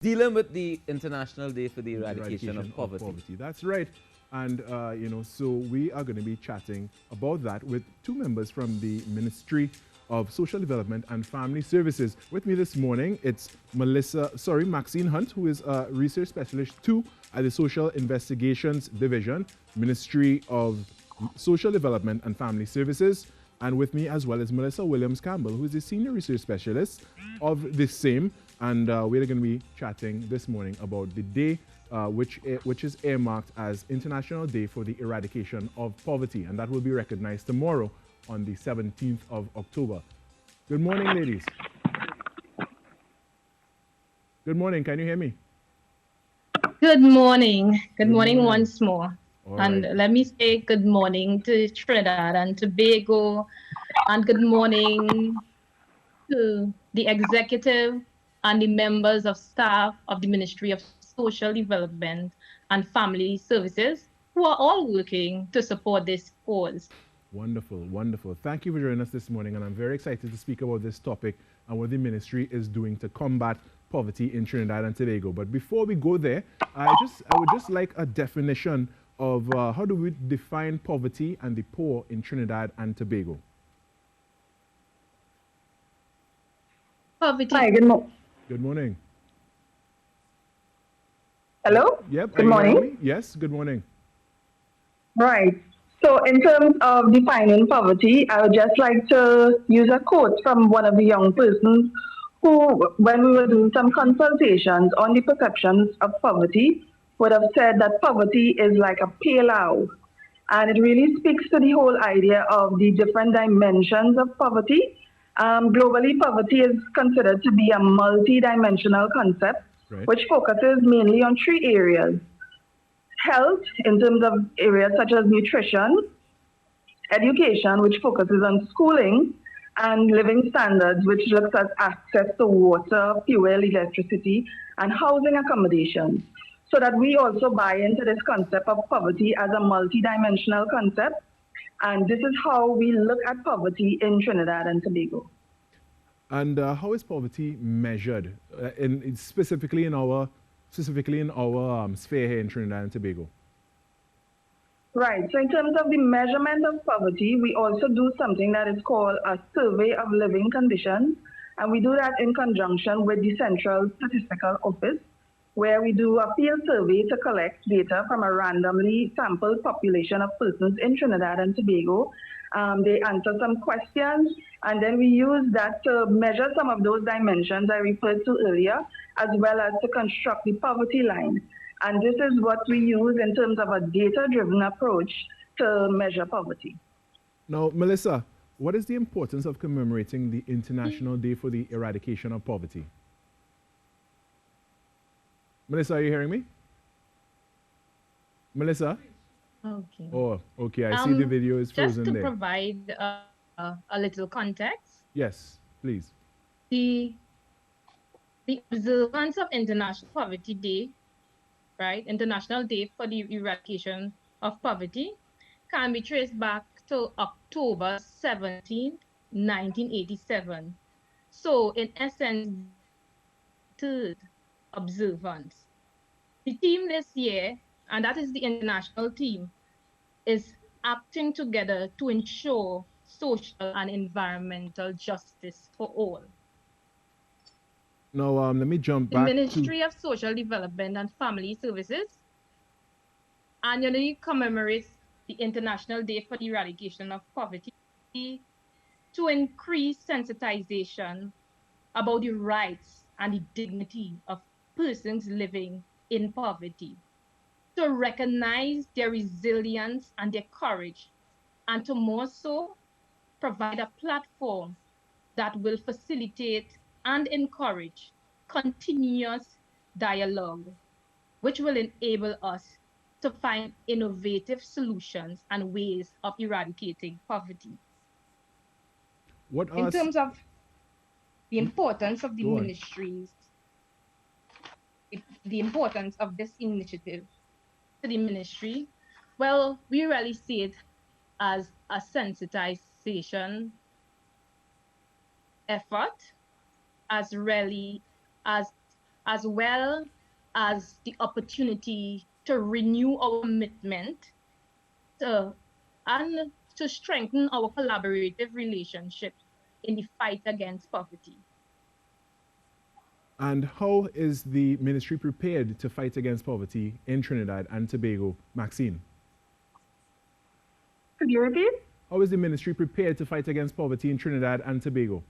dealing with the International Day for the Eradication of Poverty. That's right. And, so we are going to be chatting about that with two members from the Ministry of Social Development and Family Services. With me this morning, it's Maxine Hunt, who is a Research Specialist 2 at the Social Investigations Division, Ministry of Social Development and Family Services. And with me as well is Melissa Williams-Campbell, who is the Senior Research Specialist of the same. And we're going to be chatting this morning about the day which is earmarked as International Day for the Eradication of Poverty. And that will be recognized tomorrow on the 17th of October. Good morning, ladies. Good morning. Can you hear me? Good morning. Good morning once more. All and right. let me say good morning to Trinidad and Tobago, and good morning to the executive and the members of staff of the Ministry of Social Development and Family Services, who are all working to support this cause. Wonderful, wonderful. Thank you for joining us this morning, and I'm very excited to speak about this topic and what the ministry is doing to combat poverty in Trinidad and Tobago. But before we go there, I would just like a definition of how do we define poverty and the poor in Trinidad and Tobago? Poverty. Hi, Good morning. Hello? Yep. Good morning. Yes, good morning. Right. So in terms of defining poverty, I would just like to use a quote from one of the young persons who, when we were doing some consultations on the perceptions of poverty, would have said that poverty is like a pale. And it really speaks to the whole idea of the different dimensions of poverty. Globally, poverty is considered to be a multi-dimensional concept, Right. which focuses mainly on three areas. Health, in terms of areas such as nutrition, education, which focuses on schooling, and living standards, which looks at access to water, fuel, electricity, and housing accommodations. So that we also buy into this concept of poverty as a multi-dimensional concept. And this is how we look at poverty in Trinidad and Tobago. And how is poverty measured, specifically in our sphere here in Trinidad and Tobago? Right. So in terms of the measurement of poverty, we also do something that is called a survey of living conditions. And we do that in conjunction with the Central Statistical Office, where we do a field survey to collect data from a randomly sampled population of persons in Trinidad and Tobago. They answer some questions, and then we use that to measure some of those dimensions I referred to earlier, as well as to construct the poverty line. And this is what we use in terms of a data-driven approach to measure poverty. Now, Melissa, what is the importance of commemorating the International Day for the Eradication of Poverty? Melissa, are you hearing me? Melissa? Okay. Oh, okay. I see the video is frozen just to there. provide a little context. Yes, please. The observance of International Poverty Day, right, International Day for the Eradication of Poverty, can be traced back to October 17, 1987. So, in essence, third observance. The theme this year, and that is the international theme, is acting together to ensure social and environmental justice for all. Now, let me jump back The Ministry of Social Development and Family Services annually commemorates the International Day for the Eradication of Poverty to increase sensitization about the rights and the dignity of persons living in poverty, to recognize their resilience and their courage, and to more so provide a platform that will facilitate and encourage continuous dialogue, which will enable us to find innovative solutions and ways of eradicating poverty. In terms of the importance of the ministries, the importance of this initiative to the ministry, well, we really see it as a sensitization effort, as really as as well as the opportunity to renew our commitment and to strengthen our collaborative relationship in the fight against poverty. And how is the ministry prepared to fight against poverty in Trinidad and Tobago? Maxine? Could you repeat? How is the ministry prepared to fight against poverty in Trinidad and Tobago?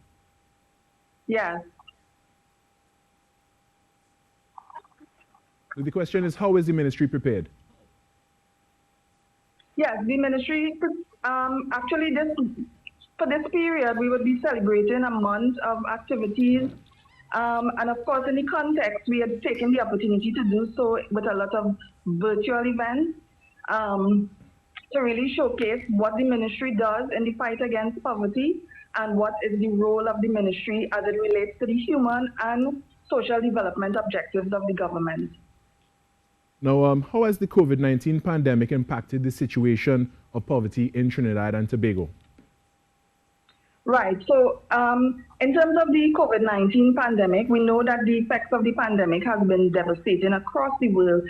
Yes. The question is, how is the ministry prepared? Yes, the ministry, actually for this period, we would be celebrating a month of activities. And of course, in the context, we had taken the opportunity to do so with a lot of virtual events to really showcase what the ministry does in the fight against poverty and what is the role of the ministry as it relates to the human and social development objectives of the government. Now, how has the COVID-19 pandemic impacted the situation of poverty in Trinidad and Tobago? Right. So in terms of the COVID-19 pandemic, we know that the effects of the pandemic has been devastating across the world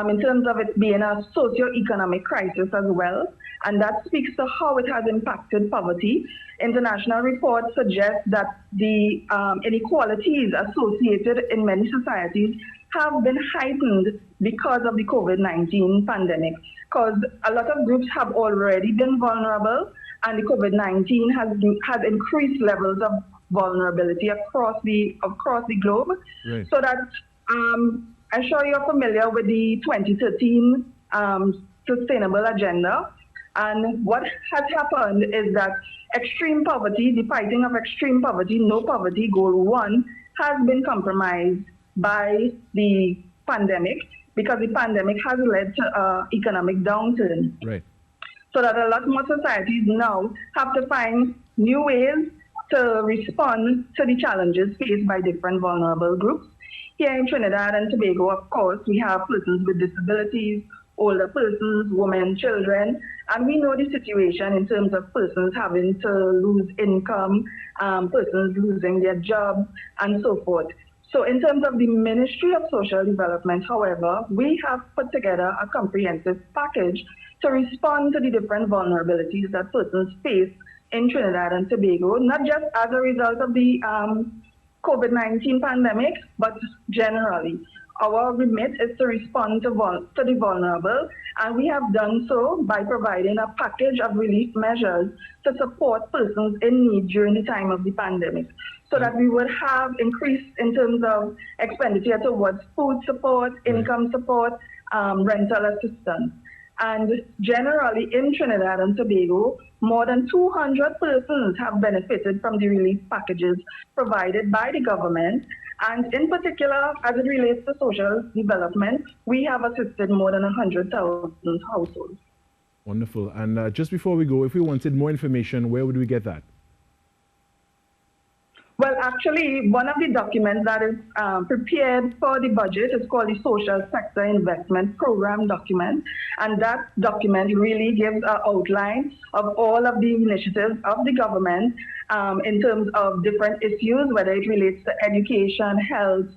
in terms of it being a socio-economic crisis as well. And that speaks to how it has impacted poverty. International reports suggest that the inequalities associated in many societies have been heightened because of the COVID-19 pandemic, because a lot of groups have already been vulnerable, and the COVID-19 has increased levels of vulnerability across the globe. Right. So that I'm sure you're familiar with the 2013 Sustainable Agenda. And what has happened is that extreme poverty, the fighting of extreme poverty, no poverty, goal 1, has been compromised by the pandemic, because the pandemic has led to economic downturn. Right. So that a lot more societies now have to find new ways to respond to the challenges faced by different vulnerable groups. Here in Trinidad and Tobago, of course, we have persons with disabilities, older persons, women, children, and we know the situation in terms of persons having to lose income, persons losing their jobs, and so forth. So in terms of the Ministry of Social Development, however, we have put together a comprehensive package to respond to the different vulnerabilities that persons face in Trinidad and Tobago, not just as a result of the COVID-19 pandemic, but generally. Our remit is to respond to the vulnerable, and we have done so by providing a package of relief measures to support persons in need during the time of the pandemic, so that we would have increase in terms of expenditure towards food support, income support, rental assistance. And generally in Trinidad and Tobago, more than 200 persons have benefited from the relief packages provided by the government. And in particular, as it relates to social development, we have assisted more than 100,000 households. Wonderful. And just before we go, if we wanted more information, where would we get that? Well, actually, one of the documents that is prepared for the budget is called the Social Sector Investment Program document. And that document really gives an outline of all of the initiatives of the government in terms of different issues, whether it relates to education, health,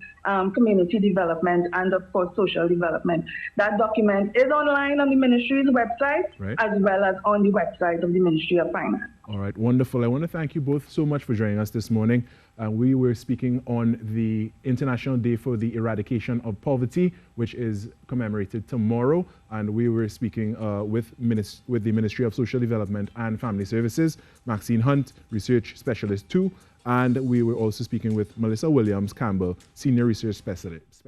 community development, and of course, social development. That document is online on the ministry's website, right, as well as on the website of the Ministry of Finance. All right, wonderful. I want to thank you both so much for joining us this morning. We were speaking on the International Day for the Eradication of Poverty, which is commemorated tomorrow. And we were speaking with the Ministry of Social Development and Family Services, Maxine Hunt, Research Specialist 2. And we were also speaking with Melissa Williams Campbell, Senior Research Specialist.